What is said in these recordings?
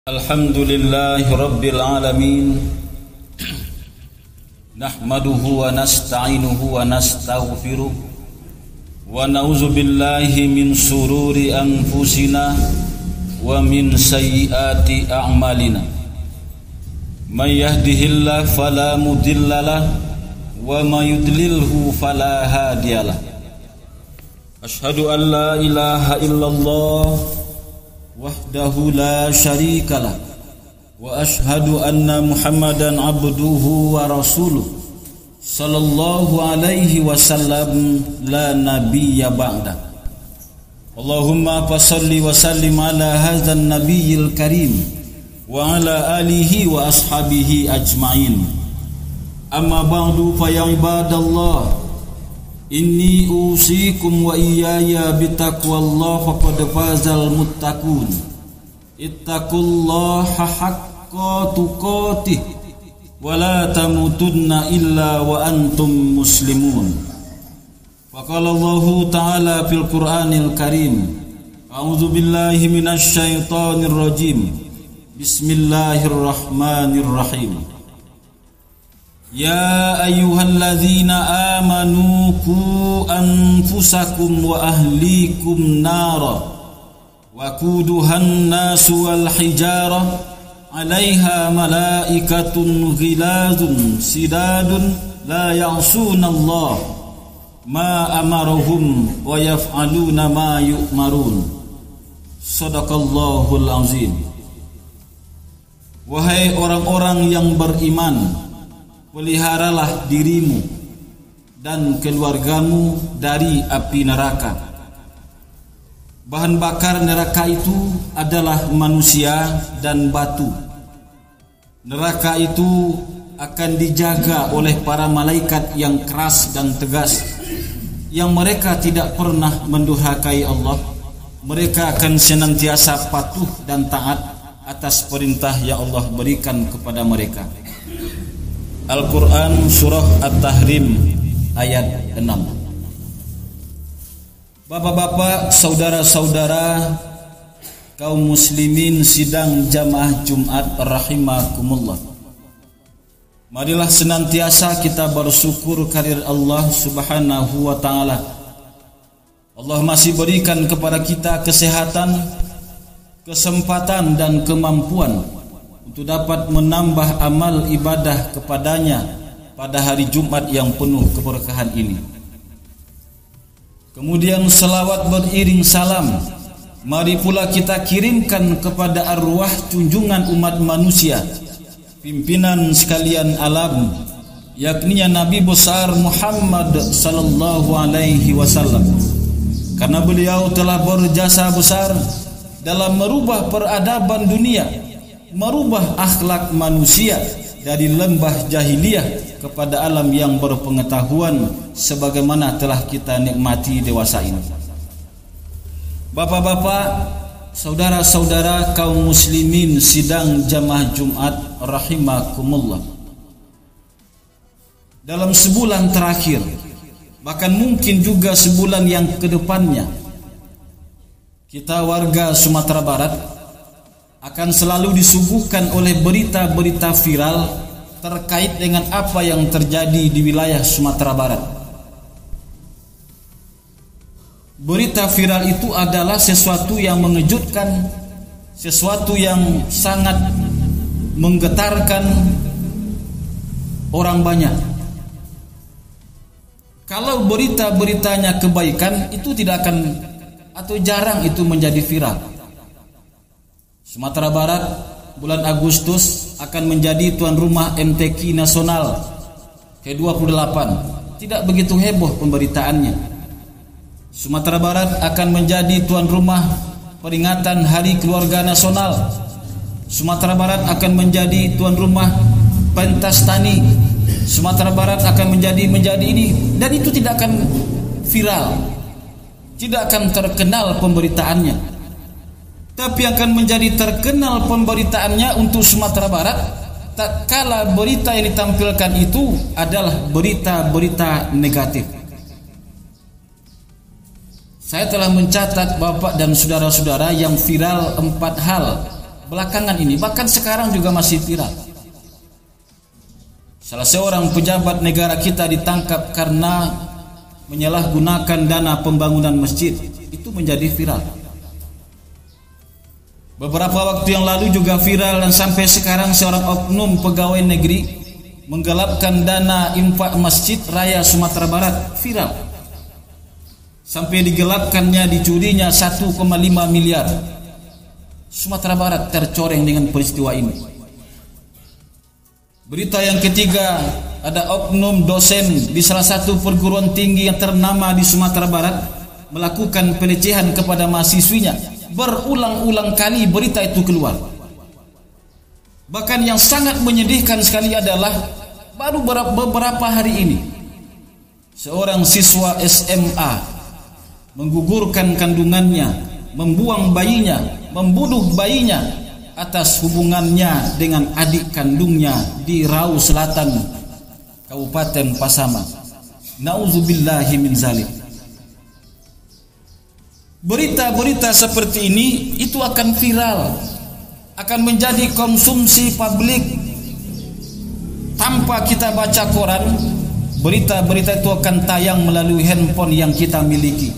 Alhamdulillahi Rabbil Alamin. Nahmaduhu wa nasta'inuhu wa nastaghfiruh wa na'udzu billahi min sururi anfusina wa min sayyiati a'malina. May yahdihillahu fala mudhillalah wa may yudlilhu fala hadiyalah. Asyhadu an la ilaha illallah wahdahu la syarikalah wa ashhadu anna Muhammadan abduhu wa rasuluh sallallahu alaihi wasallam la nabiyya ba'da. Allahumma fassalli wa sallim ala hadzal nabiyil karim wa ala alihi wa ashabihi ajmain. Amma ba'du fa ya ibadallah, inni usikum wa iyaya bitaqwallah faqad fazal muttaqun. Ittaqullaha haqqa tuqatih wa la tamutunna illa wa antum muslimun. Faqala Allahu ta'ala fil Qur'anil Karim, a'udzu billahi minasy syaithanir rajim. Bismillahirrahmanirrahim. Ya ayyuhalladzina amanu qu anfusakum wa ahlikum nara wa quduhan nasu wal hijarah 'alaiha malaikatun ghilazun sidadun la ya'sunallaha ma amarahum wa yaf'aluna ma yu'marun. Shadaqallahul azim. Wahai orang-orang yang beriman, peliharalah dirimu dan keluargamu dari api neraka. Bahan bakar neraka itu adalah manusia dan batu. Neraka itu akan dijaga oleh para malaikat yang keras dan tegas, yang mereka tidak pernah mendurhakai Allah. Mereka akan senantiasa patuh dan taat atas perintah yang Allah berikan kepada mereka. Al-Quran Surah At-Tahrim ayat 6. Bapak-bapak, saudara-saudara, kaum muslimin sidang jamaah Jumat rahimakumullah. Marilah senantiasa kita bersyukur kehadirat Allah subhanahu wa ta'ala. Allah masih berikan kepada kita kesehatan, kesempatan dan kemampuan untuk dapat menambah amal ibadah kepadanya pada hari Jumat yang penuh keberkahan ini. Kemudian selawat beriring salam mari pula kita kirimkan kepada arwah junjungan umat manusia, pimpinan sekalian alam, yakni Nabi besar Muhammad sallallahu alaihi wasallam, karena beliau telah berjasa besar dalam merubah peradaban dunia, merubah akhlak manusia dari lembah jahiliyah kepada alam yang berpengetahuan sebagaimana telah kita nikmati dewasa ini. Bapak-bapak, saudara-saudara kaum muslimin sidang jamaah Jumat rahimakumullah. Dalam sebulan terakhir, bahkan mungkin juga sebulan yang kedepannya, kita warga Sumatera Barat akan selalu disuguhkan oleh berita-berita viral terkait dengan apa yang terjadi di wilayah Sumatera Barat. Berita viral itu adalah sesuatu yang mengejutkan, sesuatu yang sangat menggetarkan orang banyak. Kalau berita-beritanya kebaikan, itu tidak akan atau jarang itu menjadi viral. Sumatera Barat bulan Agustus akan menjadi tuan rumah MTQ Nasional ke-28. Tidak begitu heboh pemberitaannya. Sumatera Barat akan menjadi tuan rumah peringatan Hari Keluarga Nasional. Sumatera Barat akan menjadi tuan rumah pentas tani. Sumatera Barat akan menjadi ini, dan itu tidak akan viral, tidak akan terkenal pemberitaannya. Tapi akan menjadi terkenal pemberitaannya untuk Sumatera Barat tak kala berita yang ditampilkan itu adalah berita-berita negatif. Saya telah mencatat bapak dan saudara-saudara yang viral 4 hal belakangan ini, bahkan sekarang juga masih viral. Salah seorang pejabat negara kita ditangkap karena menyalahgunakan dana pembangunan masjid. Itu menjadi viral. Beberapa waktu yang lalu juga viral, dan sampai sekarang seorang oknum pegawai negeri menggelapkan dana infak Masjid Raya Sumatera Barat. Viral. Sampai digelapkannya, dicurinya 1,5 miliar. Sumatera Barat tercoreng dengan peristiwa ini. Berita yang ketiga, ada oknum dosen di salah satu perguruan tinggi yang ternama di Sumatera Barat melakukan pelecehan kepada mahasiswinya. Berulang-ulang kali berita itu keluar. Bahkan yang sangat menyedihkan sekali adalah baru beberapa hari ini seorang siswa SMA menggugurkan kandungannya, membuang bayinya, membunuh bayinya atas hubungannya dengan adik kandungnya di Rau Selatan, Kabupaten Pasaman. Nauzubillahi min zalik. Berita-berita seperti ini itu akan viral, akan menjadi konsumsi publik. Tanpa kita baca koran, berita-berita itu akan tayang melalui handphone yang kita miliki.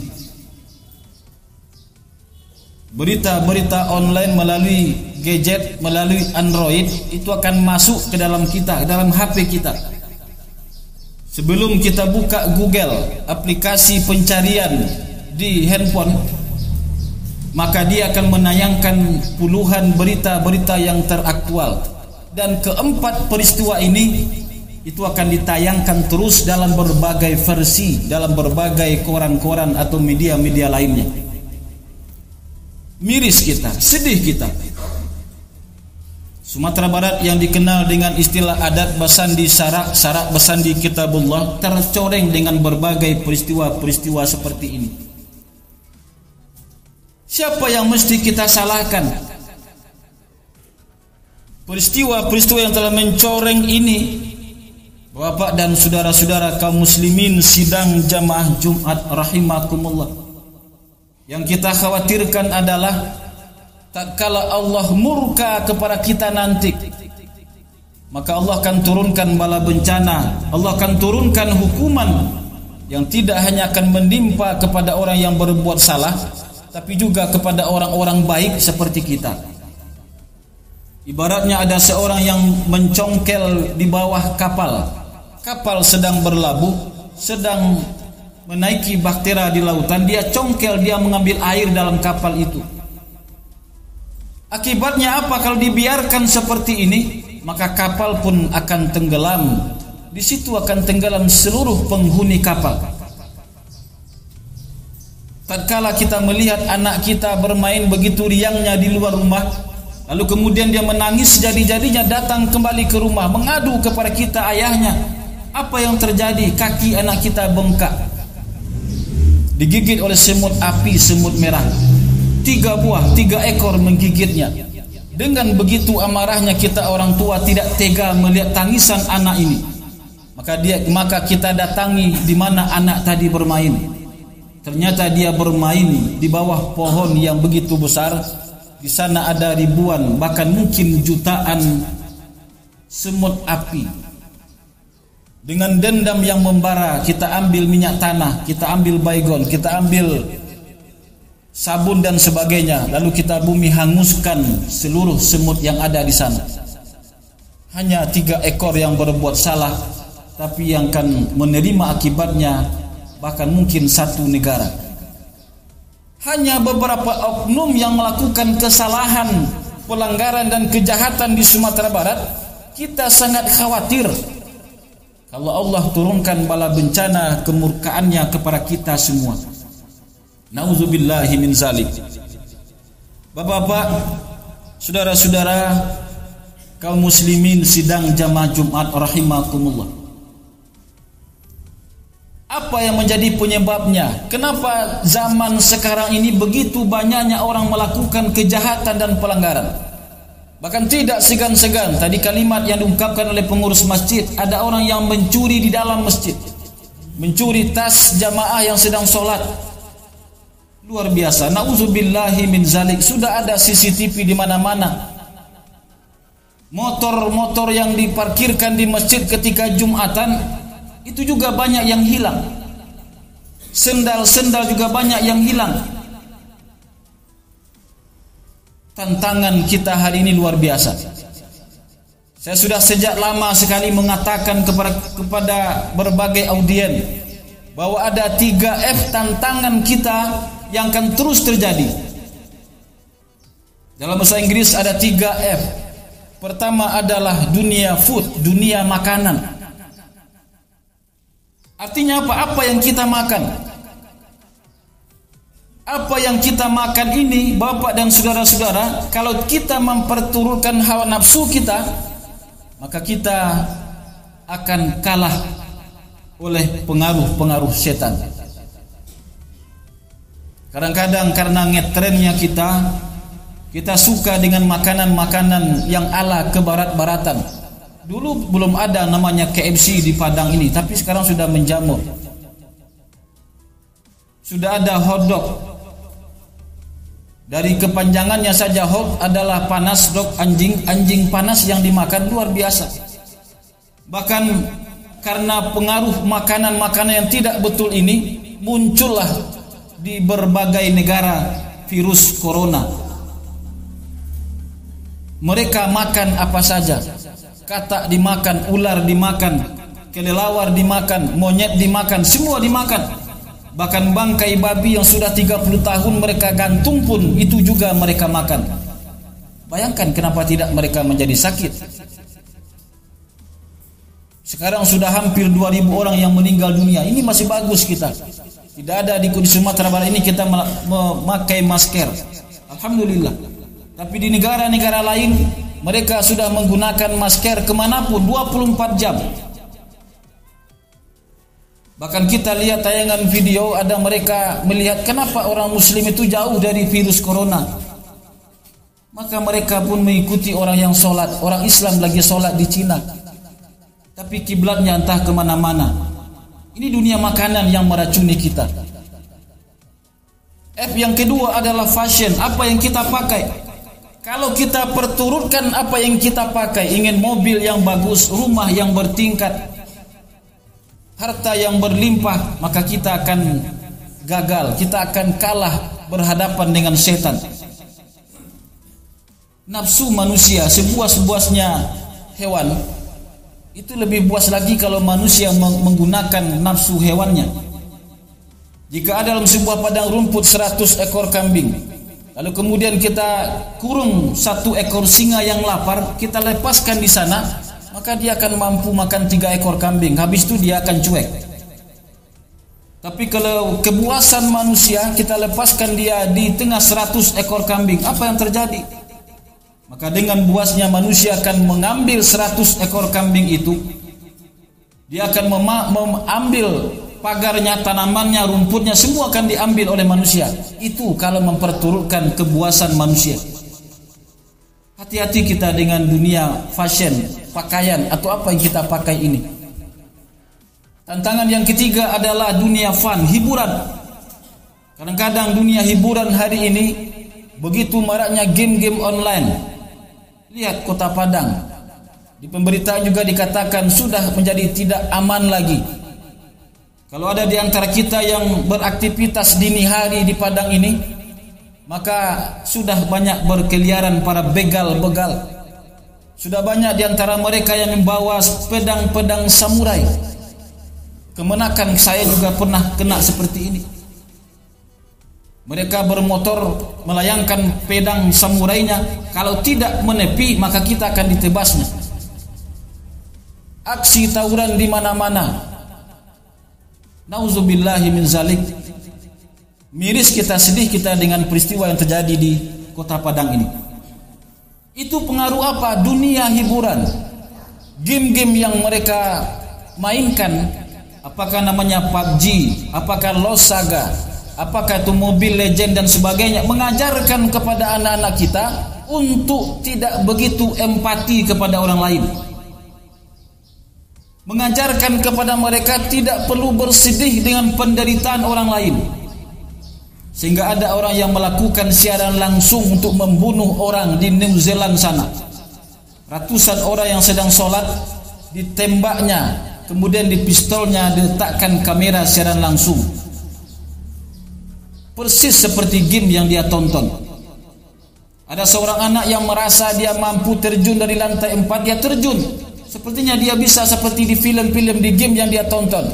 Berita-berita online melalui gadget, melalui Android, itu akan masuk ke dalam kita, ke dalam HP kita. Sebelum kita buka Google, aplikasi pencarian di handphone, maka dia akan menayangkan puluhan berita-berita yang teraktual. Dan keempat peristiwa ini itu akan ditayangkan terus dalam berbagai versi, dalam berbagai koran-koran atau media-media lainnya. Miris kita, sedih kita. Sumatera Barat yang dikenal dengan istilah adat Basandi Sarak, Sarak Basandi Kitabullah, tercoreng dengan berbagai peristiwa-peristiwa seperti ini. Siapa yang mesti kita salahkan? Peristiwa-peristiwa yang telah mencoreng ini, Bapak dan saudara-saudara kaum muslimin sidang jamaah Jumat rahimakumullah, yang kita khawatirkan adalah tatkala Allah murka kepada kita nanti, maka Allah akan turunkan bala bencana, Allah akan turunkan hukuman yang tidak hanya akan menimpa kepada orang yang berbuat salah, tapi juga kepada orang-orang baik seperti kita. Ibaratnya ada seorang yang mencongkel di bawah kapal. Kapal sedang berlabuh, sedang menaiki bahtera di lautan. Dia congkel, dia mengambil air dalam kapal itu. Akibatnya apa kalau dibiarkan seperti ini? Maka kapal pun akan tenggelam. Di situ akan tenggelam seluruh penghuni kapal. Tatkala kita melihat anak kita bermain begitu riangnya di luar rumah, lalu kemudian dia menangis jadi-jadinya datang kembali ke rumah, mengadu kepada kita, ayahnya, apa yang terjadi? Kaki anak kita bengkak, digigit oleh semut api, semut merah, 3 ekor menggigitnya. Dengan begitu amarahnya kita orang tua tidak tega melihat tangisan anak ini. Maka kita datangi di mana anak tadi bermain. Ternyata dia bermain di bawah pohon yang begitu besar. Di sana ada ribuan, bahkan mungkin jutaan semut api. Dengan dendam yang membara, kita ambil minyak tanah, kita ambil baygon, kita ambil sabun dan sebagainya, lalu kita bumi hanguskan seluruh semut yang ada di sana. Hanya 3 ekor yang berbuat salah, tapi yang akan menerima akibatnya bahkan mungkin 1 negara. Hanya beberapa oknum yang melakukan kesalahan, pelanggaran dan kejahatan di Sumatera Barat. Kita sangat khawatir kalau Allah turunkan bala bencana kemurkaannya kepada kita semua. Nauzubillahi min zalik. Bapak-bapak, saudara-saudara kaum muslimin sidang jamaah Jumat rahimakumullah. Apa yang menjadi penyebabnya? Kenapa zaman sekarang ini begitu banyaknya orang melakukan kejahatan dan pelanggaran? Bahkan tidak segan-segan. Tadi kalimat yang diungkapkan oleh pengurus masjid, ada orang yang mencuri di dalam masjid, mencuri tas jamaah yang sedang sholat. Luar biasa. Nauzubillahi min zalik. Sudah ada CCTV di mana-mana. motor-motor yang diparkirkan di masjid ketika Jumatan itu juga banyak yang hilang. Sendal-sendal juga banyak yang hilang. Tantangan kita hari ini luar biasa. Saya sudah sejak lama sekali mengatakan kepada berbagai audien bahwa ada 3F tantangan kita yang akan terus terjadi. Dalam bahasa Inggris ada 3F. Pertama adalah dunia food, dunia makanan. Artinya apa? Apa yang kita makan. Apa yang kita makan ini, Bapak dan saudara-saudara, kalau kita memperturutkan hawa nafsu kita, maka kita akan kalah oleh pengaruh-pengaruh setan. Kadang-kadang karena ngetrennya kita suka dengan makanan-makanan yang ala kebarat-baratan. Dulu belum ada namanya KFC di Padang ini, tapi sekarang sudah menjamur. Sudah ada hotdog. Dari kepanjangannya saja hot adalah panas, dog anjing panas yang dimakan luar biasa. Bahkan karena pengaruh makanan-makanan yang tidak betul ini, muncullah di berbagai negara virus corona. Mereka makan apa saja. Katak dimakan, ular dimakan, kelelawar dimakan, monyet dimakan, semua dimakan. Bahkan bangkai babi yang sudah 30 tahun mereka gantung pun itu juga mereka makan. Bayangkan kenapa tidak mereka menjadi sakit. Sekarang sudah hampir 2.000 orang yang meninggal dunia. Ini masih bagus kita. Tidak ada di Sumatera Barat ini kita memakai masker. Alhamdulillah. Tapi di negara-negara lain mereka sudah menggunakan masker kemanapun 24 jam. Bahkan kita lihat tayangan video ada mereka melihat kenapa orang muslim itu jauh dari virus corona. Maka mereka pun mengikuti orang yang sholat. Orang Islam lagi sholat di Cina, tapi kiblatnya entah kemana-mana. Ini dunia makanan yang meracuni kita. F yang kedua adalah fashion. Apa yang kita pakai. Kalau kita perturutkan apa yang kita pakai, ingin mobil yang bagus, rumah yang bertingkat, harta yang berlimpah, maka kita akan gagal, kita akan kalah berhadapan dengan setan. Nafsu manusia sebuas-buasnya hewan, itu lebih buas lagi kalau manusia menggunakan nafsu hewannya. Jika ada dalam sebuah padang rumput 100 ekor kambing, lalu kemudian kita kurung 1 ekor singa yang lapar, kita lepaskan di sana, maka dia akan mampu makan 3 ekor kambing. Habis itu dia akan cuek. Tapi kalau kebuasan manusia, kita lepaskan dia di tengah 100 ekor kambing, apa yang terjadi? Maka dengan buasnya manusia akan mengambil 100 ekor kambing itu. Dia akan mengambil pagarnya, tanamannya, rumputnya, semua akan diambil oleh manusia. Itu kalau memperturutkan kebuasan manusia. Hati-hati kita dengan dunia fashion, pakaian atau apa yang kita pakai ini. Tantangan yang ketiga adalah dunia fun, hiburan. Kadang-kadang dunia hiburan hari ini begitu maraknya game-game online. Lihat Kota Padang. Di pemberitaan juga dikatakan sudah menjadi tidak aman lagi. Kalau ada di antara kita yang beraktivitas dini hari di Padang ini, maka sudah banyak berkeliaran para begal-begal. Sudah banyak di antara mereka yang membawa pedang-pedang samurai. Kemenakan saya juga pernah kena seperti ini. Mereka bermotor melayangkan pedang samurainya. Kalau tidak menepi maka kita akan ditebasnya. Aksi tawuran di mana-mana. Nauzubillahi min zalik. Miris kita, sedih kita dengan peristiwa yang terjadi di Kota Padang ini. Itu pengaruh apa? Dunia hiburan. Game-game yang mereka mainkan, apakah namanya PUBG, apakah Lost Saga, apakah itu Mobile Legend dan sebagainya, mengajarkan kepada anak-anak kita untuk tidak begitu empati kepada orang lain. Mengajarkan kepada mereka tidak perlu bersedih dengan penderitaan orang lain. Sehingga ada orang yang melakukan siaran langsung untuk membunuh orang di New Zealand sana. Ratusan orang yang sedang sholat ditembaknya, kemudian di pistolnya diletakkan kamera siaran langsung. Persis seperti game yang dia tonton. Ada seorang anak yang merasa dia mampu terjun dari lantai 4, dia terjun. Sepertinya dia bisa seperti di film-film, di game yang dia tonton.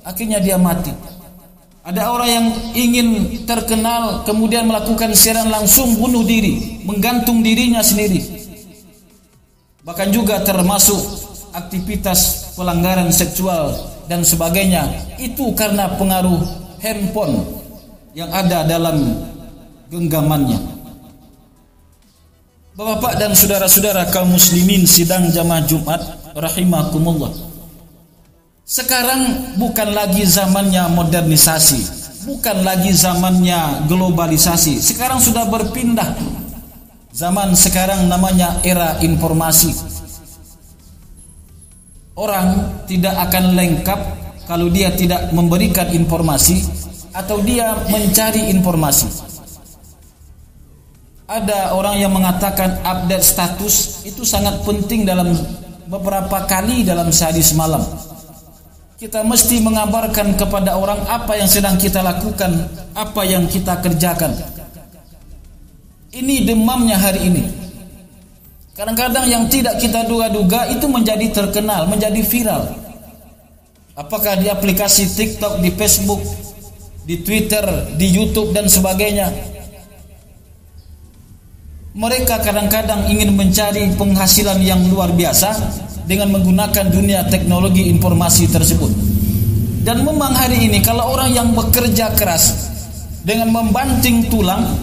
Akhirnya dia mati. Ada orang yang ingin terkenal, kemudian melakukan siaran langsung bunuh diri, menggantung dirinya sendiri. Bahkan juga termasuk aktivitas pelanggaran seksual dan sebagainya. Itu karena pengaruh handphone yang ada dalam genggamannya. Bapak dan saudara-saudara kaum muslimin sidang jamaah Jumat rahimakumullah. Sekarang bukan lagi zamannya modernisasi, bukan lagi zamannya globalisasi. Sekarang sudah berpindah. Zaman sekarang namanya era informasi. Orang tidak akan lengkap kalau dia tidak memberikan informasi atau dia mencari informasi. Ada orang yang mengatakan update status itu sangat penting dalam beberapa kali dalam sehari semalam. Kita mesti mengabarkan kepada orang apa yang sedang kita lakukan, apa yang kita kerjakan. Ini demamnya hari ini. Kadang-kadang yang tidak kita duga-duga itu menjadi terkenal, menjadi viral. Apakah di aplikasi TikTok, di Facebook, di Twitter, di YouTube dan sebagainya. Mereka kadang-kadang ingin mencari penghasilan yang luar biasa dengan menggunakan dunia teknologi informasi tersebut. Dan memang hari ini kalau orang yang bekerja keras dengan membanting tulang,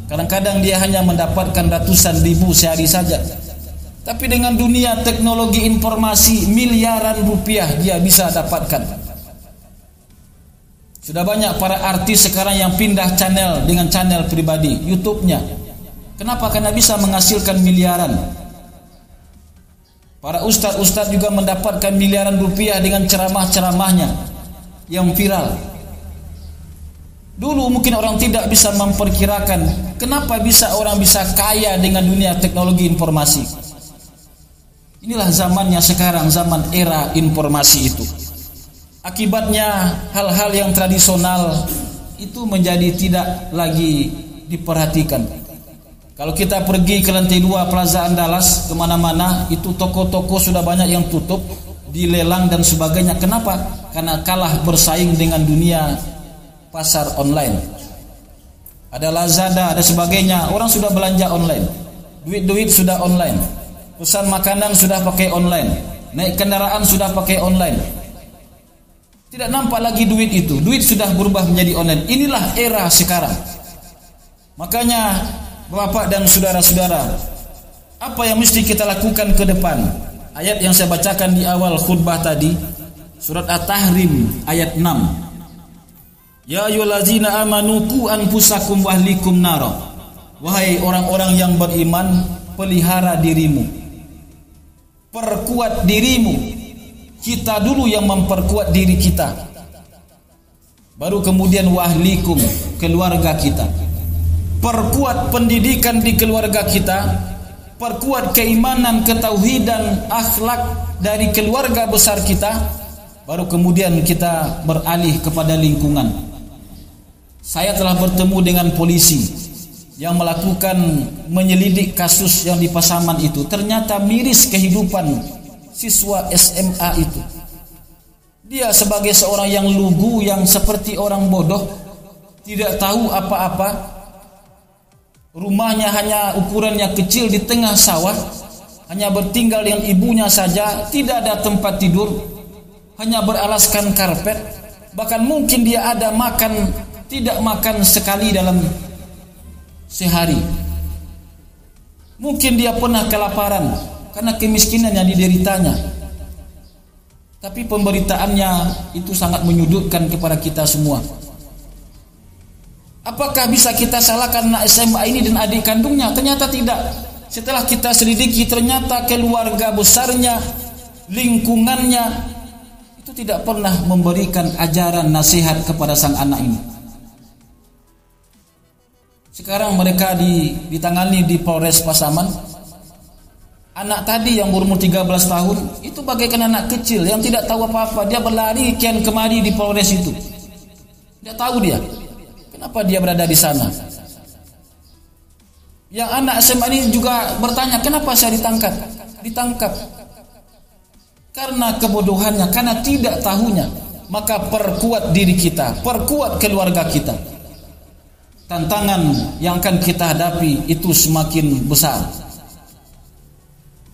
kadang-kadang dia hanya mendapatkan ratusan ribu sehari saja. Tapi dengan dunia teknologi informasi miliaran rupiah dia bisa dapatkan. Sudah banyak para artis sekarang yang pindah channel dengan channel pribadi YouTube-nya. Kenapa? Karena bisa menghasilkan miliaran. Para ustadz-ustadz juga mendapatkan miliaran rupiah dengan ceramah-ceramahnya yang viral. Dulu mungkin orang tidak bisa memperkirakan kenapa bisa orang bisa kaya dengan dunia teknologi informasi. Inilah zamannya sekarang, zaman era informasi itu. Akibatnya hal-hal yang tradisional itu menjadi tidak lagi diperhatikan. Kalau kita pergi ke lantai 2 Plaza Andalas, kemana-mana itu toko-toko sudah banyak yang tutup, dilelang dan sebagainya. Kenapa? Karena kalah bersaing dengan dunia pasar online. Ada Lazada, ada sebagainya. Orang sudah belanja online. Duit-duit sudah online. Pesan makanan sudah pakai online. Naik kendaraan sudah pakai online. Tidak nampak lagi duit itu. Duit sudah berubah menjadi online. Inilah era sekarang. Makanya Bapak dan saudara-saudara, apa yang mesti kita lakukan ke depan? Ayat yang saya bacakan di awal khutbah tadi, surat At-Tahrim ayat 6. Ya ayyuhallazina amanu qu anfusakum wa ahlikum nara. Wahai orang-orang yang beriman, pelihara dirimu. Perkuat dirimu. Kita dulu yang memperkuat diri kita. Baru kemudian wa ahlikum, keluarga kita. Perkuat pendidikan di keluarga kita, perkuat keimanan, ketauhidan, akhlak dari keluarga besar kita, baru kemudian kita beralih kepada lingkungan. Saya telah bertemu dengan polisi yang melakukan menyelidik kasus yang di Pasaman itu. Ternyata miris kehidupan siswa SMA itu. Dia sebagai seorang yang lugu, yang seperti orang bodoh, tidak tahu apa-apa. Rumahnya hanya ukurannya kecil di tengah sawah, hanya bertinggal dengan ibunya saja, tidak ada tempat tidur, hanya beralaskan karpet. Bahkan mungkin dia ada makan, tidak makan sekali dalam sehari. Mungkin dia pernah kelaparan karena kemiskinan yang dideritanya. Tapi pemberitaannya itu sangat menyudutkan kepada kita semua. Apakah bisa kita salahkan anak SMA ini dan adik kandungnya? Ternyata tidak. Setelah kita selidiki, ternyata keluarga besarnya, lingkungannya itu tidak pernah memberikan ajaran nasihat kepada sang anak ini. Sekarang mereka ditangani di Polres Pasaman. Anak tadi yang berumur 13 tahun itu bagaikan anak kecil yang tidak tahu apa-apa. Dia berlari kian kemari di Polres itu. Tidak tahu dia kenapa dia berada di sana. Yang anak SMA ini juga bertanya, kenapa saya ditangkap? Karena kebodohannya, karena tidak tahunya. Maka perkuat diri kita, perkuat keluarga kita. Tantangan yang akan kita hadapi itu semakin besar.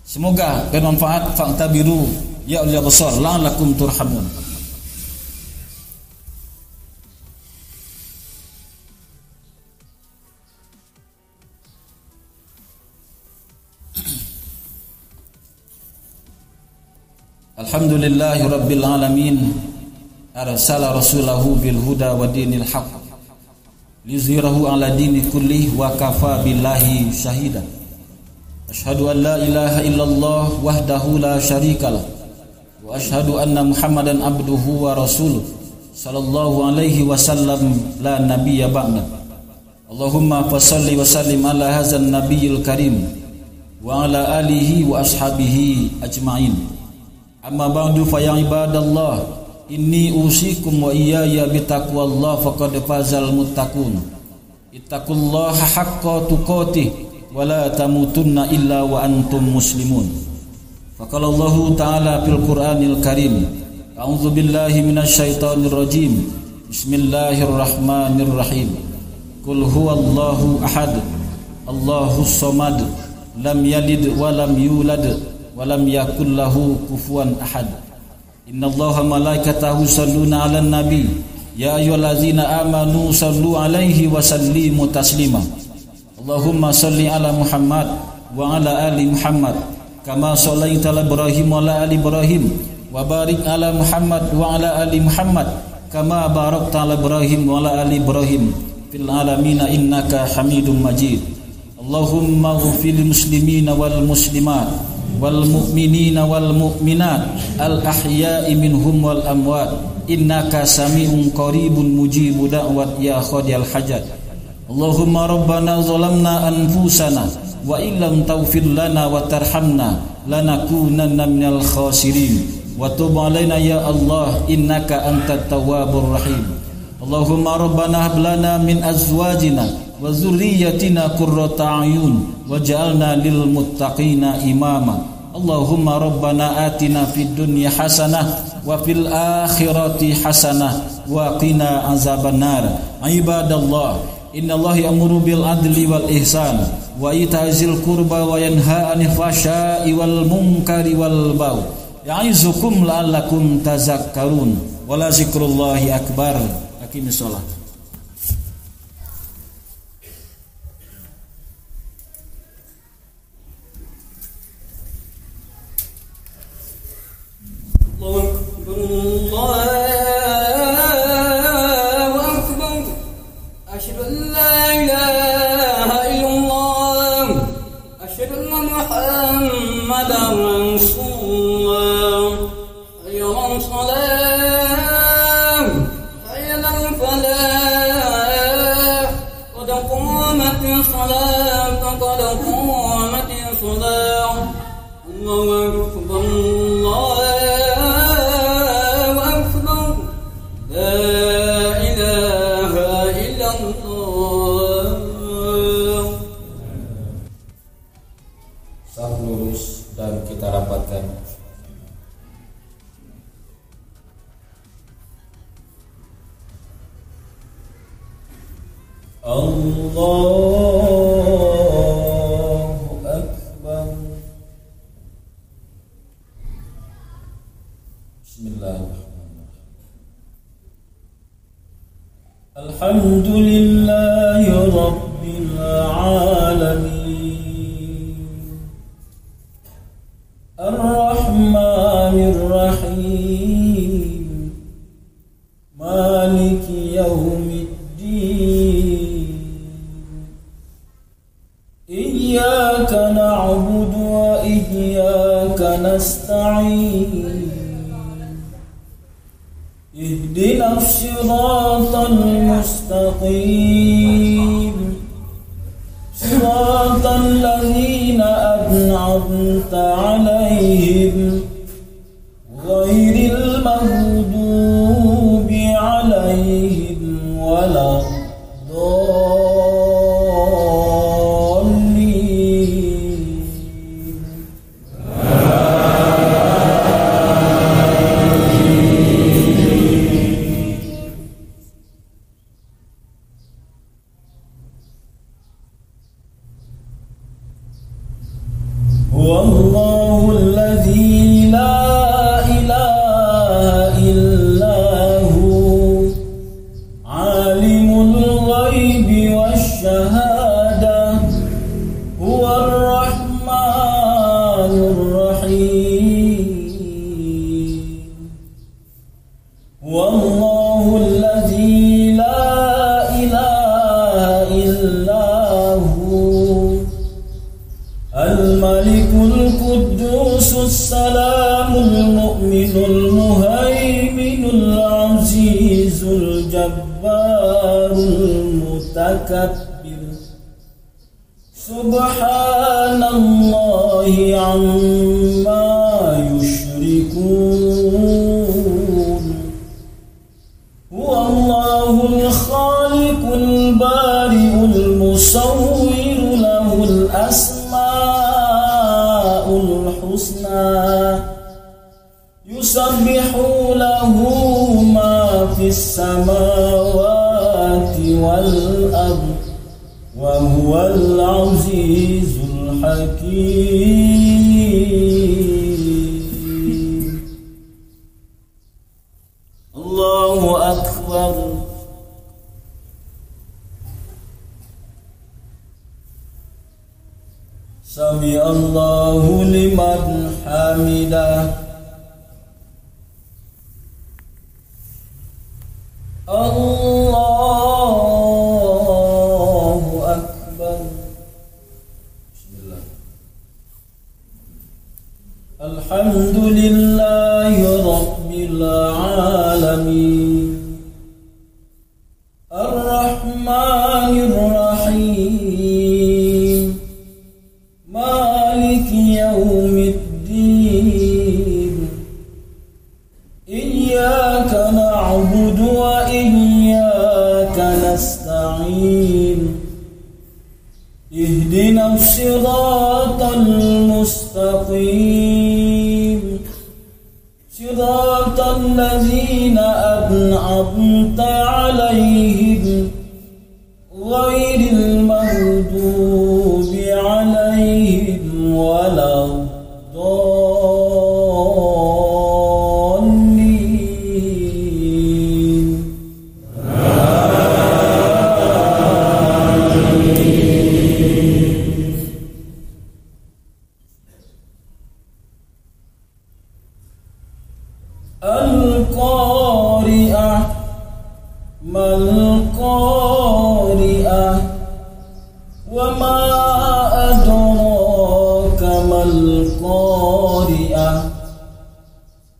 Semoga bermanfaat. Fa'tabiru ya ulil absar la'allakum turhamun. Alhamdulillahi rabbil alamin, arsala rasulahu bil huda wa dinil haqq liyuzhirahu ala dini kulli wa kafa billahi syahida. Asyhadu an la ilaha illallah wahdahu la syarikalah wa asyhadu anna Muhammadan abduhu wa rasuluh sallallahu alaihi wasallam la nabiyya ba'da. Allahumma fashalli wa sallim ala hadzal nabiyil karim wa ala alihi wa ashabihi ajma'in. Amma ba'du fa ya ibadallah, inni usikum wa iyaya bitaqwallah faqad fazal muttaqun. Ittaqullaha haqqa tuqatih wa la tamutunna illa wa antum muslimun. Faqala Allah ta'ala fil Qur'anil Karim, a'udzu billahi minasyaitonir rajim. Bismillahirrahmanirrahim. Qul huwallahu ahad, Allahus samad, lam yalid wa lam yulad walam yakul lahu kufuwan ahad. Innallaha malaikatahu yusholluna 'alan nabi ya ayyuhallazina amanu shallu 'alaihi wa sallimu taslima. Allahumma shalli 'ala Muhammad wa 'ala ali Muhammad kama shallaita 'ala Ibrahim wa 'ala ali Ibrahim wa barik 'ala Muhammad wa 'ala ali Muhammad kama barakta 'ala Ibrahim wa 'ala ali Ibrahim fil alamin innaka Hamidum Majid. Allahumma ighfiril muslimina wal muslimat wal mu'minina wal mu'minat al ahya'i minhum wal amwat innaka sami'un qaribun mujibu da'wat ya khadiyal hajat. Allahumma rabbana zalamna anfusana wa illam taghfir lana wa tarhamna lanakunanna minal khasirin wa tub alaina ya Allah innaka antat tawwabur rahim. Allahumma rabbana hab lana min azwajina wa dzurriyyatina qurrata a'yun waj'alna lil muttaqina imama. Allahumma rabbana atina fid dunya hasanah wa fil akhirati hasanah wa qina azabannar. Ibadallah, innallaha ya'muru bil adli wal ihsan wa ita'zil qurba wa yanha 'anil fahsya'i wal munkari wal baghi. Ya'izukum la'allakum tazakkarun. Wala zikrullahi akbar. Aqimis shalah. Saf lurus dan kita rapatkan. Allahu Akbar. Bismillahirrahmanirrahim. Alhamdulillahi Rabbil Alamin. Ar-Rahmanir Rahim. Maliki Yaumiddin. Iyyaka na'budu wa iyyaka nasta'in. Ihdinas siratal mustaqim. Siratal ladzina الذين أنعمت عليهم غير المغضوب عليهم ولا الضالين. هو الله الذي لا إله إلا هو عالم الغيب والشهادة هو الرحمن الرحيم. هو الله الذي لا إله إلا هو الملك القدوس السلام المؤمن المهيمن العزيز الجبار المتكبر سبحان الله عما يشركون. هو الله الخالق البارئ المصور له الأسماء الحسنى يسبح له ما في السماوات والأرض وهو العزيز الحكيم. الله أكبر. سمع الله لمن حمده. الله أكبر. بسم الله. الحمد لله رب العالمين الرحمن الرحيم مالك يوم الدين إياك نعبد وإياك نستعين اهدنا الصراط المستقيم صراط الذين أنعمت عليهم غير المغضوب عليهم ولا الضالين. القارئة ما القارئة وما أدراك ما القارئة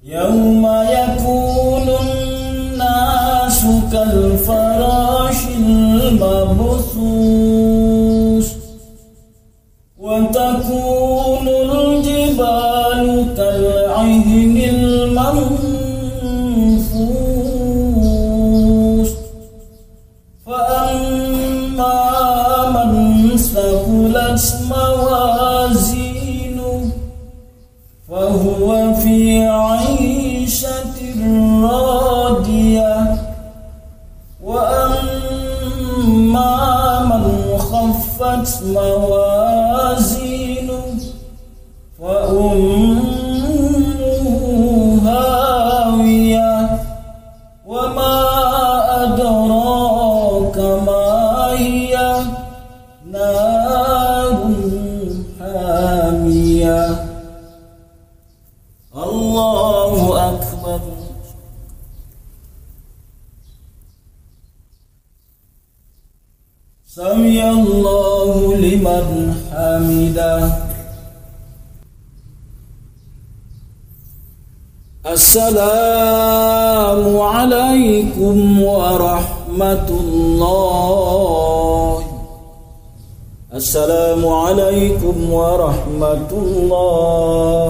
يوم يكون الناس كالفراش المبثوث وتكون الجبال كالعهن المنفوش فأما من ثقلت موازينه فهو في عيشة راضية وأما من خفت موازينه فأمه هاوية وما أدراك ما هي نار حامية. الله أكبر. سمع الله لمن حمده. السلام عليكم ورحمة الله. Assalamualaikum warahmatullahi